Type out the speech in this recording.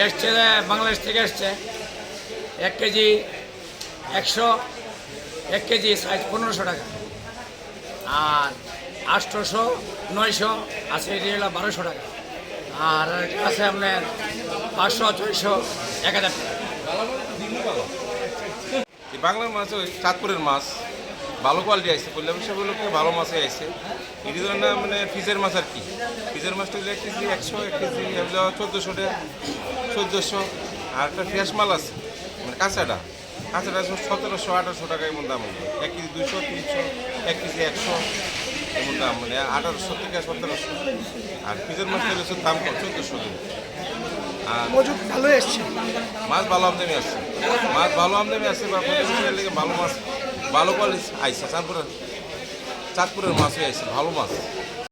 এসছে বাংলাদেশ থেকে এসছে 1 কেজি 100, 1 কেজি সাইজ 1500 টাকা, আর 800, 900 আছে, এটি হলো 1200 টাকা, আর আছে আপনার 500, 600, 1000 টাকা। এই বাংলার মাছ ওই চাঁদপুরের মাছ ভালো কোয়ালিটি আসছে, বললাম সেগুলোকে ভালো মাছই আসছে। এটি ধরেন না মানে ফ্রিজের মাছ আর কি, ফ্রিজের মাছটা হলে 1 কেজি 100, 1 কেজি এগুলো 1400 টাকা, 1400। আর একটা ফ্রেশ মাল আছে মানে কাঁচাটা 1700, 1800 টাকা এমন দাম হবে। 1 কেজি 200, 300, 1 কেজি 100 এমন দাম, মানে 1800 থেকে 1700। আর ফ্রিজের মাছটা হলে দাম কম 1400 টাকা। আর মজুদ ভালো এসছে। মাছ ভালো আমদানি আসছে, মাছ ভালো আমদানি আসছে বা প্রতিবেশীদের লেগে ভালো মাছ ভালো কোয়ালিটি আইসে। চাঁদপুরের মাছই আইসে, ভালো মাছ।